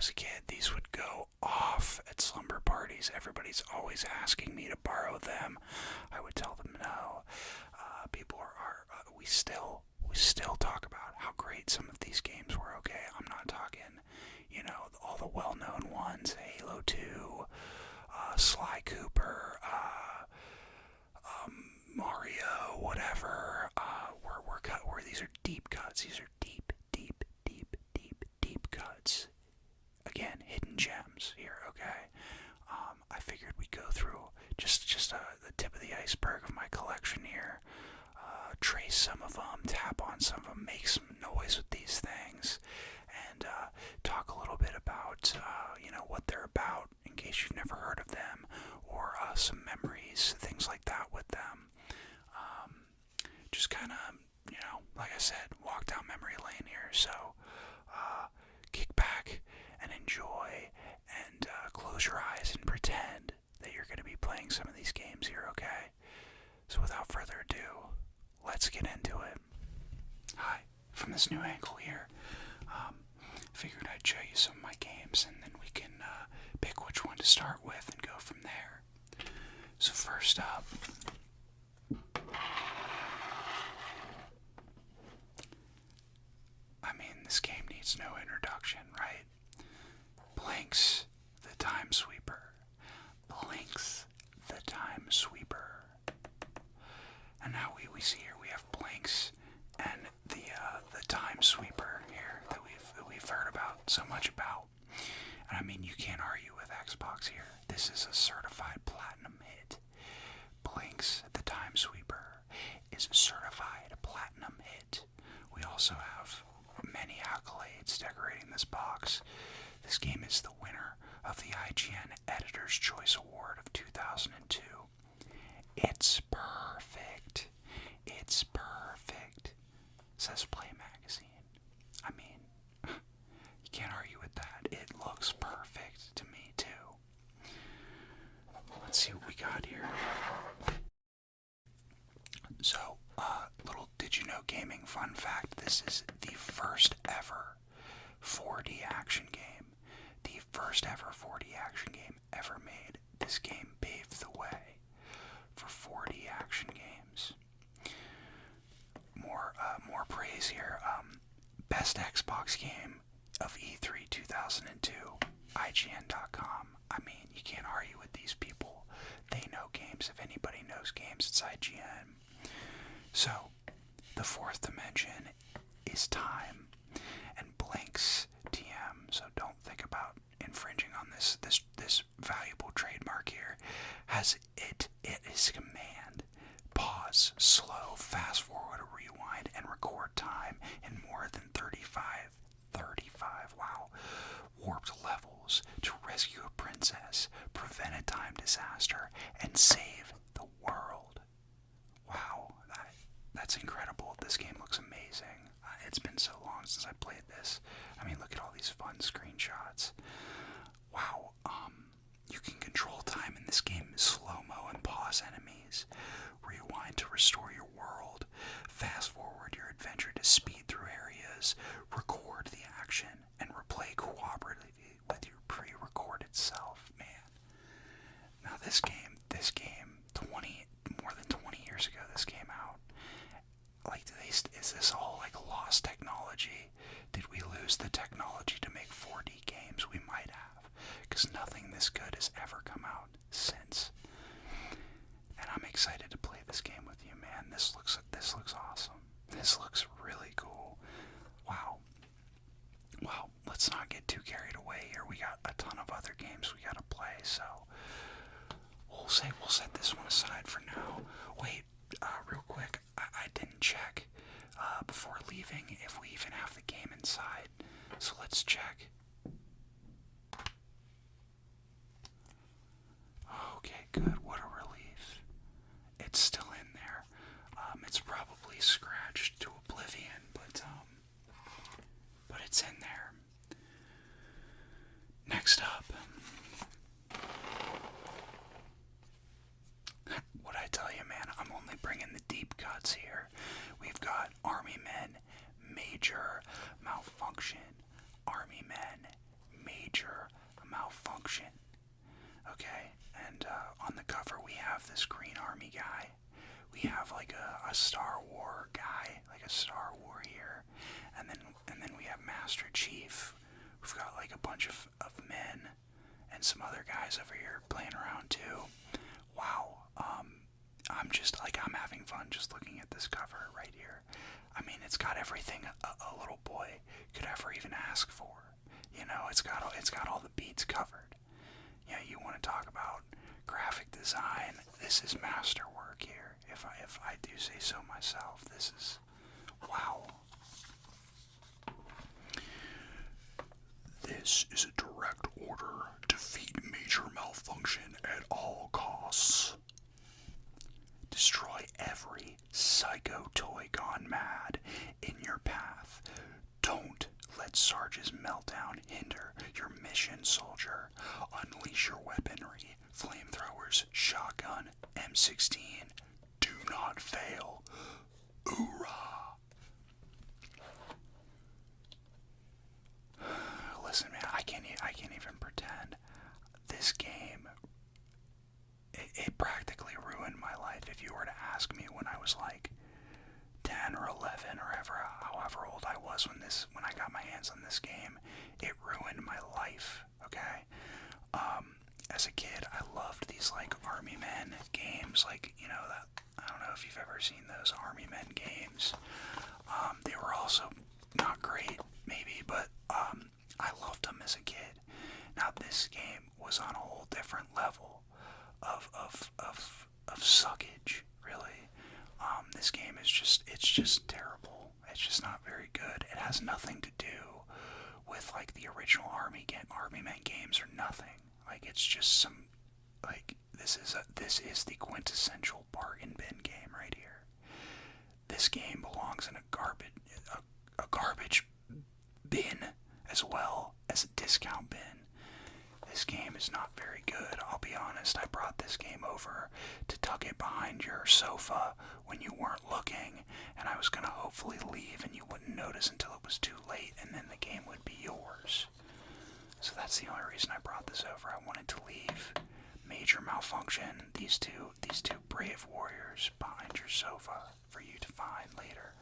was a kid, these would go off at slumber parties. Everybody's always asking me to borrow them. I would tell them no. People are we still talk about how great some of these games were. Okay, I'm not talking, all the well-known ones, Halo 2, Sly Cooper, Mario, whatever. Where these are deep cuts. These are deep cuts. Again, hidden gems here. Okay. I figured we'd go through just the tip of the iceberg of my collection here. Trace some of them, tap on some of them, make some noise with these things, and talk a little bit about what they're about in case you've never heard of them, or some memories, things like that with them. Just kind of, like I said, walk down memory lane here. So kick back and enjoy, and close your eyes and pretend that you're going to be playing some of these games here, okay? So without further ado, let's get into it. Hi, from this new angle here. Figured I'd show you some of my games, and then we can pick which one to start with and go from there. So first up, this game needs no introduction, right? Blinks the Time Sweeper. Blinks the Time Sweeper. And now we see here we have Blinks and the Time Sweeper here that we've heard about so much about. And you can't argue with Xbox here. This is a certified platinum hit. Blinks the Time Sweeper is a certified platinum hit. We also have many accolades decorating this box. This game is the winner of the IGN Editor's Choice Award of 2002. It's perfect. It's perfect, says Play Magazine. You can't argue with that. It looks perfect to me, too. Let's see what we got here. So, little did you know gaming fun fact, this is the first ever 4D action game. The first ever 4D action game ever made. This game paved the way for 4D action games. More praise here. Best Xbox game of E3 2002, IGN.com. You can't argue with these people. They know games. If anybody knows games, it's IGN. So, the fourth dimension is time, and Blinks TM. So don't think about infringing on this valuable trademark here. It is command, pause, slow, fast forward, rewind, and record time in more than 35, wow, warped levels to rescue a princess, prevent a time disaster, and save the world. Wow, that's incredible. This game looks amazing. It's been so long since I played this. Look at all these fun screenshots. Wow, you can control time in this game, slow-mo and pause enemies, rewind to restore your world, fast forward your adventure to speed through areas, record the action, and replay cooperatively with your pre-recorded self. Man, now this game, more than 20 years ago, this came out. Is this all like a lost technology? Did we lose the technology to make 4D games? We might have, because nothing this good has ever come out since. And I'm excited to play this game with you, man. This looks awesome. This looks really cool. Wow. Well, let's not get too carried away here. We got a ton of other games we gotta play, so we'll set this one aside for now. Wait, real quick, I didn't check before leaving if we even have the game inside, so let's check. Okay, good. What a relief. It's still in there. It's probably scratched to oblivion, but it's in there. Next up, what I tell you, man, I'm only bringing the deep cuts here. We've got Army Men, Major Malfunction, Army major malfunction. Okay, and on the cover we have this Green Army guy. We have like a Star War guy, like a Star War here, and then we have Master Chief. We've got like a bunch of men and some other guys over here playing around too. Wow, I'm having fun just looking at this cover right here. I mean, it's got everything a little boy could ever even ask for. You know, it's got all the beats covered. Yeah, you want to talk about graphic design? This is masterwork here. If I do say so myself, this is wow. This is a direct order. Defeat major malfunction at all costs. Destroy every psycho toy gone mad in your path. Don't let Sarge's meltdown hinder your mission, soldier. Unleash your weaponry. Flamethrowers, shotgun, M16. Do not fail. Hoorah! Listen, man, I can't even pretend. This game, it practically ruined my life. If you were to ask me when I was like 10 or 11 or however old I was when I got my hands on this game, it ruined my life. Okay, as a kid, I loved these like Army Men games, like, you know, that, I don't know if you've ever seen those Army Men games. They were also not great, maybe, but I loved them as a kid. Now this game was on a whole different level of suckage, really. This game is just terrible. It's just not very good. It has nothing to do with like the original Army Men games or nothing. Like, it's just some, like, this is the quintessential bargain bin game right here. This game belongs in a garbage bin as well as a discount bin. This game is not very good, I'll be honest. I brought this game over to tuck it behind your sofa when you weren't looking, and I was going to hopefully leave and you wouldn't notice until it was too late, and then the game would be yours. So that's the only reason I brought this over. I wanted to leave major malfunction, these two brave warriors behind your sofa for you to find later.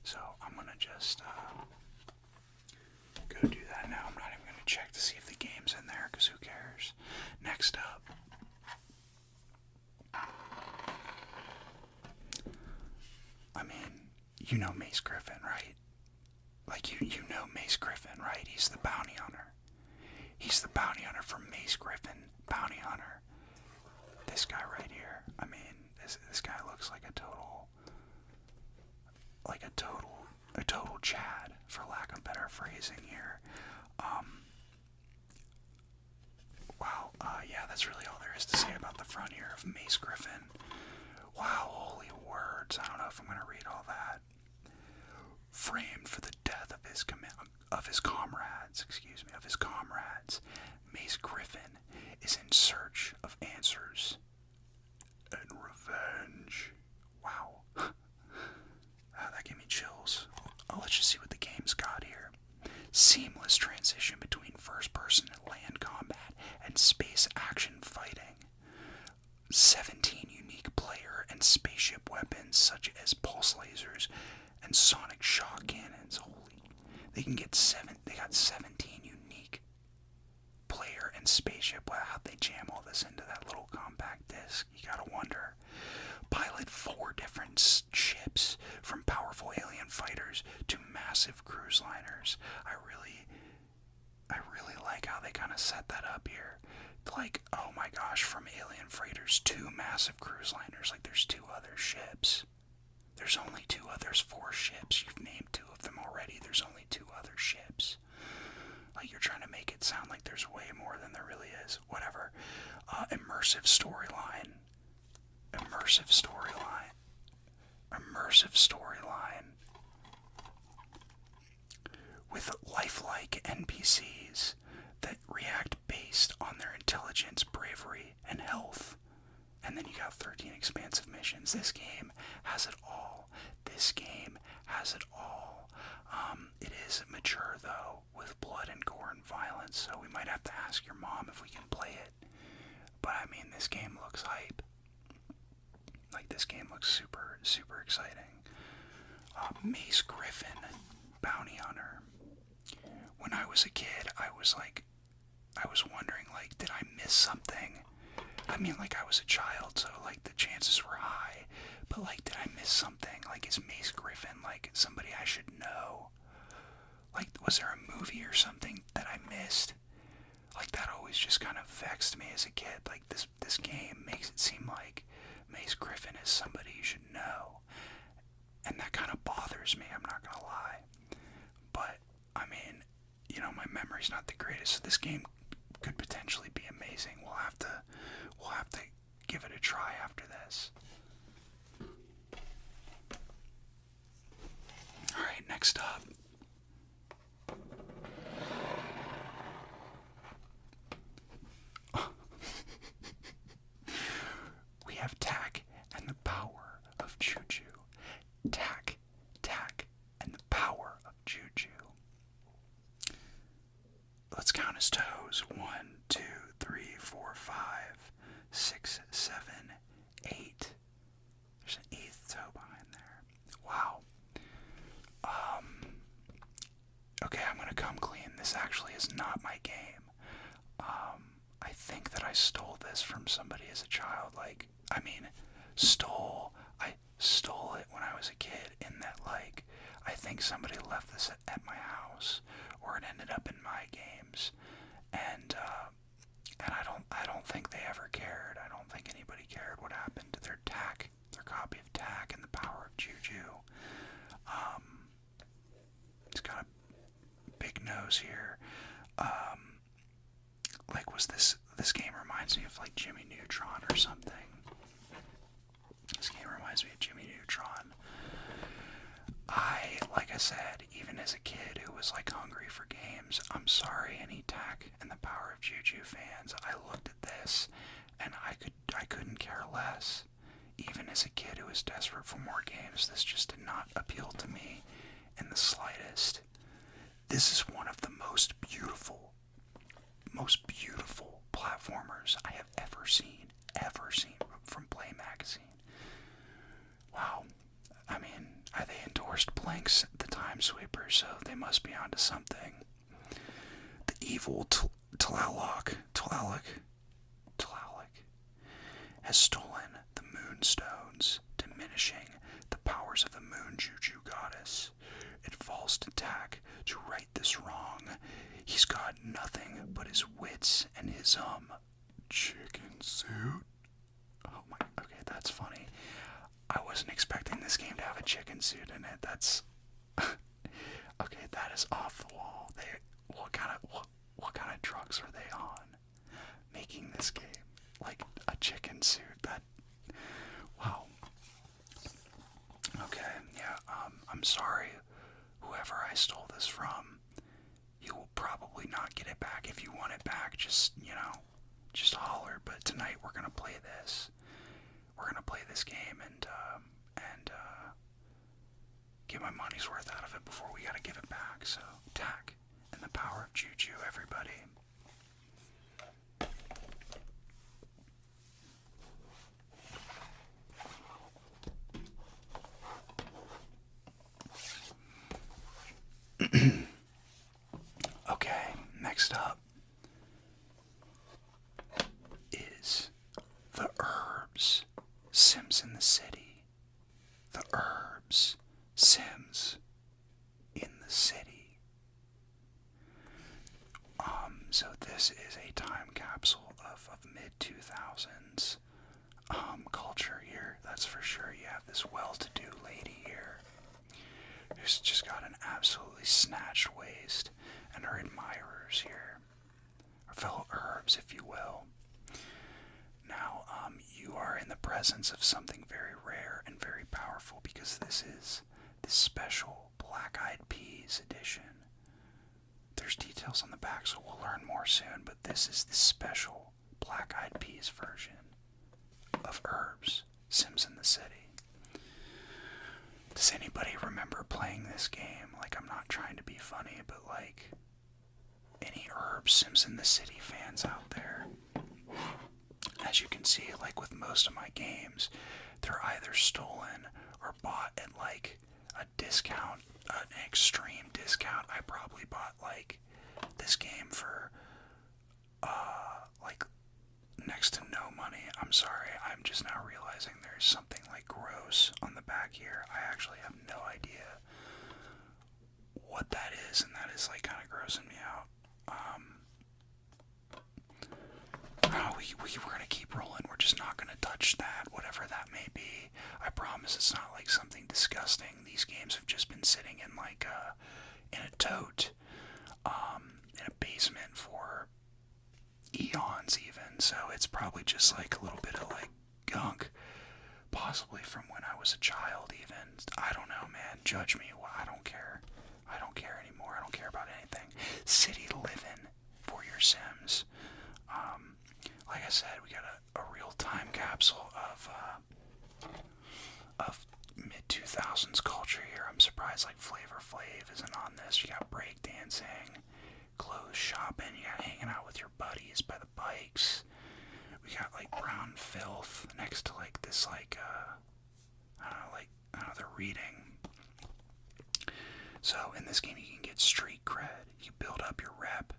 So I'm going to just go do that now. I'm not even going to check to see if the game's in there, because who cares. Next up, I mean, you know Mace Griffin, right? Like, you know Mace Griffin, right? He's the bounty hunter. He's the bounty hunter from Mace Griffin, bounty hunter. This guy right here, I mean, this guy looks like a total Chad, for lack of better phrasing here. Wow, yeah, that's really all there is to say about the front here of Mace Griffin. Wow, holy words, I don't know if I'm going to read all that. Framed for the death of his comrades, Mace Griffin is in search of answers and revenge. Wow. That gave me chills. Oh, let's just see what the game's got here. Seamless transition between first-person and land combat and space action fighting. 17 unique player and spaceship weapons such as pulse lasers and sonic shock cannons. Holy, they got 17 unique player and spaceship. Wow, how'd they jam all this into that little compact disc? You gotta wonder. Pilot 4 different ships, from powerful alien fighters to massive cruise liners. I really like how they kind of set that up here. Like, oh my gosh, from alien freighters to massive cruise liners. Like, there's 2 other ships. There's only 2 others, 4 ships. You've named 2 of them already. There's only 2 other ships. Like, you're trying to make it sound like there's way more than there really is. Whatever. Immersive storyline. With lifelike NPCs that react based on their intelligence, bravery, and health. And then you got 13 expansive missions. This game has it all. It is mature, though, with blood and gore and this game looks super, super exciting. Mace Griffin, Bounty Hunter. When I was a kid, I was wondering, like, did I miss something? I mean, like, I was a child, so, like, the chances were high. But, like, did I miss something? Like, is Mace Griffin, like, somebody I should know? Like, was there a movie or something that I missed? Like, that always just kind of vexed me as a kid. Like, this game makes it seem like Mace Griffin is somebody you should know. And that kind of bothers me, I'm not gonna lie. But, I mean, you know, my memory's not the greatest, so this game could potentially be amazing. We'll have to give it a try after this. Alright, next up. We have Tack and the Power of Juju. Tack, and the Power of Juju. Let's count his toes. 1, 2, 3, 4, 5, 6, 7, 8. There's an 8th toe behind there. Wow. Okay, I'm gonna come clean. This actually is not my game. I think that I stole this from somebody as a child. Like, I mean, I stole it when I was a kid, in that, like, I think somebody left this at my house, or it ended up in my games, and I don't think they ever cared. I don't think anybody cared what happened to their copy of Tack and the Power of Juju. It's got a big nose here. Like, this game reminds me of, like, Jimmy Neutron or something. This game reminds me of Jimmy Neutron. Like I said, even as a kid who was, like, hungry for games, I'm sorry, any Tack and the Power of Juju fans, I looked at this, and I couldn't care less. Even as a kid who was desperate for more games, this just did not appeal to me in the slightest. This is one of the most beautiful platformers I have ever seen from Play Magazine. Wow. I mean, they endorsed Blanks, the Time Sweeper, so they must be onto something. The evil Tlaloc has stolen the Moonstones, diminishing the powers of the Moon Juju Goddess. It falls to Tack to right this wrong. He's got nothing but his wits and his, chicken suit. Oh my, okay, that's funny. I wasn't expecting this game to have a chicken suit in it. That's, okay, that is off the wall. What kind of drugs are they on? Making this game like a chicken suit. Wow. Okay, yeah, I'm sorry, whoever I stole this from. You will probably not get it back. If you want it back, just holler. But tonight we're gonna play this. We're gonna play this game and get my money's worth out of it before we gotta give it back. So, Tack and the Power of Juju, everybody. Okay, next up is The Herbs, Sims in the City. The Herbs, Sims in the City. So this is a time capsule of mid-2000s culture here, that's for sure. You have this well-to-do lady here who's just got an absolutely snatched waist, and her admirers here, her fellow herbs, if you will. Now, you are in the presence of something very rare and very powerful, because this is the special Black Eyed Peas edition. There's details on the back, so we'll learn more soon, but this is the special Black Eyed Peas version of Herbs, Sims in the City. Does anybody remember playing this game? Like, I'm not trying to be funny, but like, any Herbs, Sims in the City fans out there? as you can see, like with most of my games, they're either stolen or bought at like a discount, an extreme discount. I probably bought like this game for like next to no money. I'm sorry, I'm just now realizing there's something like gross on the back here. I actually have no idea what that is, and that is like kind of grossing me out. We're gonna keep rolling. We're just not gonna touch that, whatever that may be. I promise it's not like something disgusting. These games have just been sitting in like in a tote, in a basement for eons even. So it's probably just like a little bit of like gunk, possibly from when I was a child even. I don't know, man. Judge me. I don't care. I don't care anymore. I don't care about anything. City living for your Sims. Like I said, we got a real time capsule of mid 2000s culture here. I'm surprised like Flavor Flav isn't on this. You got break dancing, clothes shopping. You got hanging out with your buddies by the bikes. We got like brown filth next to like this like I don't know, they're reading. So in this game you can get street cred. You build up your rep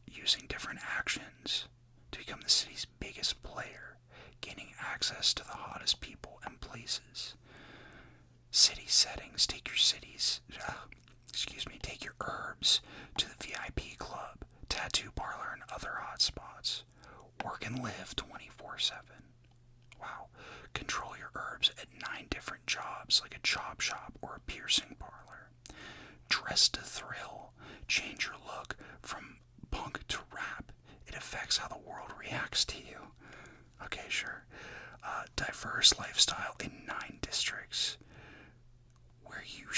using different actions to become the city's biggest player, gaining access to the hottest people and places. City settings, take your herbs to the VIP club, tattoo parlor, and other hotspots. Work and live 24/7. Wow. Control your herbs at 9 different jobs, like a chop shop or a piercing parlor. Dress to thrill. Change your look from punk to rap. It affects how the world reacts to you. Okay, sure. Diverse lifestyle in 9 districts. Where you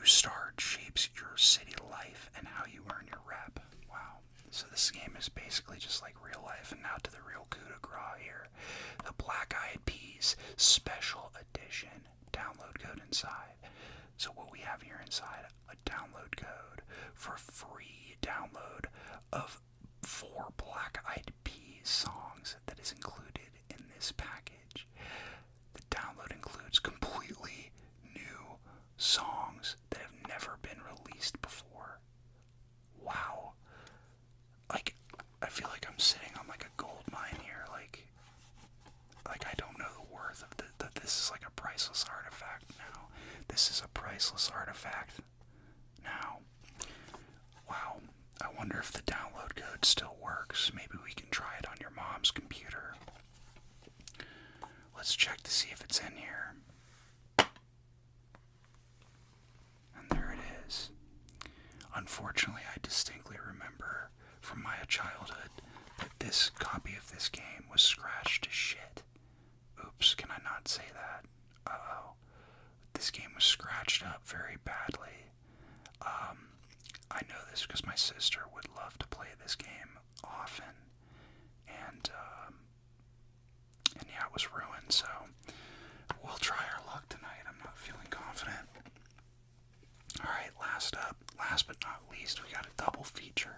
start shapes your city life and how you earn your rep. Wow. So this game is basically just like real life. And now to the real coup de grace here. The Black Eyed Peas Special Edition. Download code inside. So what we have here inside, a download code for free download of 4 Black Eyed Peas songs that is included in this package. The download includes completely new songs that have never been released before. Wow. Like, I feel like I'm sitting on like a gold mine here. Like I don't know the worth of that. This is like a priceless artifact now. This is a priceless artifact now. Wow. I wonder if the download code still works. Maybe we can try it on your mom's computer. Let's check to see if it's in here. And there it is. Unfortunately, I distinctly remember from my childhood that this copy of this game was scratched to shit. Oops, can I not say that? Uh-oh. This game was scratched up very badly. I know this because my sister would love to play this game often. And yeah, it was ruined, so we'll try our luck tonight. I'm not feeling confident. Alright, last but not least, we got a double feature.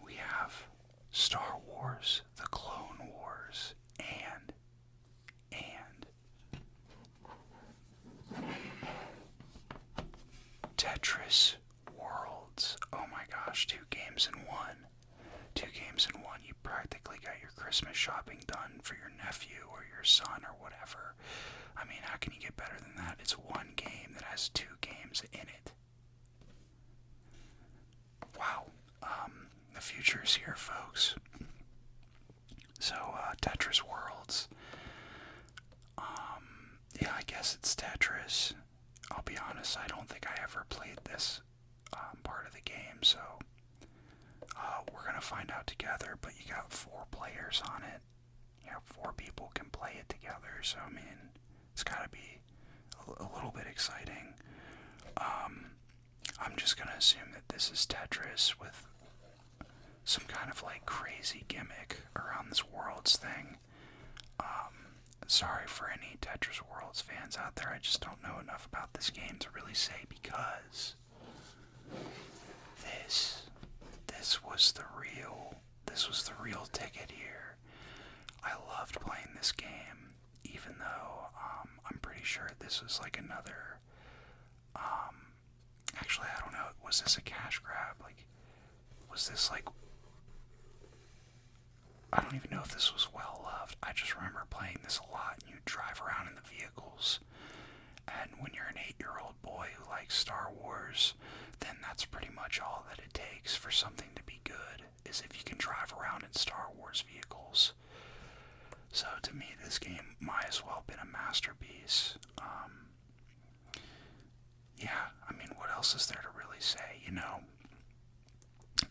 We have Star Wars, The Clone Wars, and Tetris Worlds. Oh my gosh, 2 games in one. 2 games in one. You practically got your Christmas shopping done for your nephew or your son or whatever. I mean, how can you get better than that? It's one game that has 2 games in it. Wow. The future is here, folks. So, Tetris Worlds. Yeah, I guess it's Tetris. I'll be honest, I don't think I ever played this part of the game, so we're gonna find out together. But you got 4 players on it. You know, 4 people can play it together, so I mean, it's gotta be a little bit exciting. I'm just gonna assume that this is Tetris with some kind of like crazy gimmick around this Worlds thing. Sorry for any Tetris Worlds fans out there, I just don't know enough about this game to really say, because this This was the real ticket here. I loved playing this game, even though I'm pretty sure this was like another. Actually, I don't know. Was this a cash grab? Like, was this like? I don't even know if this was well loved. I just remember playing this a lot, and you drive around in the vehicles. And when you're an 8-year-old boy who likes Star Wars, then that's pretty much all that it takes for something to be good, is if you can drive around in Star Wars vehicles. So to me, this game might as well have been a masterpiece. Yeah, I mean, what else is there to really say? You know,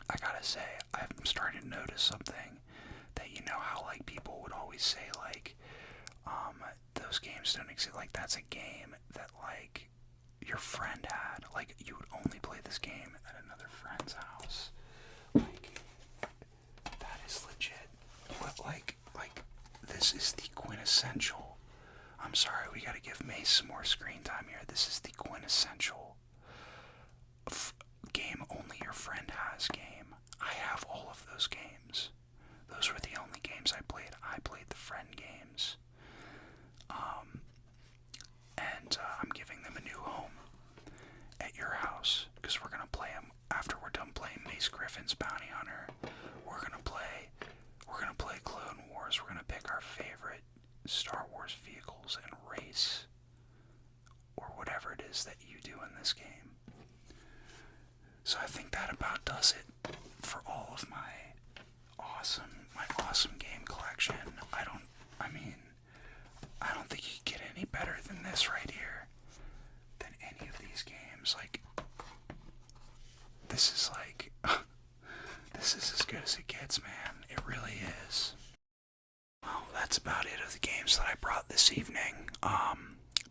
I gotta say, I'm starting to notice something that, you know, how like people would always say like, those games don't exist. Like, that's a game that like your friend had. Like, you would only play this game at another friend's house. Like, that is legit. But like this is the quintessential. I'm sorry, we gotta give Mace some more screen time here. This is the quintessential game only your friend has game. I have all of those games. Those were the only games I played. I played the friend games. And I'm giving them a new home at your house, because we're gonna play them after we're done playing Mace Griffin's Bounty Hunter. We're gonna play Clone Wars. We're gonna pick our favorite Star Wars vehicles and race, or whatever it is that you do in this game. So I think that about does it for all of my awesome game collection. I don't think you can get any better than this right here. Than any of these games. Like, this is like, this is as good as it gets, man. It really is. Well, that's about it of the games that I brought this evening.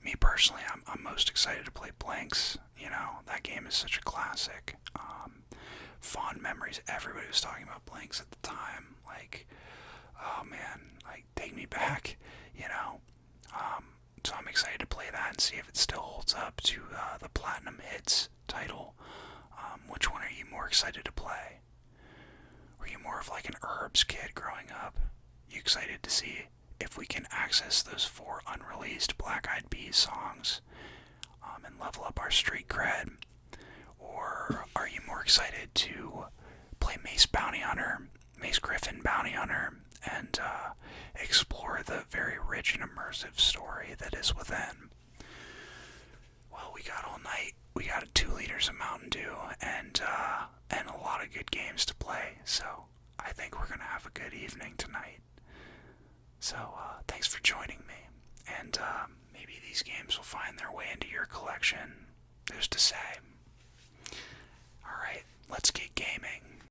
Me personally, I'm most excited to play Blanks. You know, that game is such a classic. Fond memories. Everybody was talking about Blanks at the time. Like, oh man, like, take me back, you know. So I'm excited to play that and see if it still holds up to the Platinum Hits title. Which one are you more excited to play? Were you more of like an Herbs kid growing up? You excited to see if we can access those 4 unreleased Black Eyed Peas songs and level up our street cred? Or are you more excited to play Mace Griffin Bounty Hunter, and explore the very rich and immersive story that is within? Well, we got all night. We got 2 liters of Mountain Dew and a lot of good games to play. So I think we're gonna have a good evening tonight. So thanks for joining me, and maybe these games will find their way into your collection. Who's to say? All right, let's get gaming.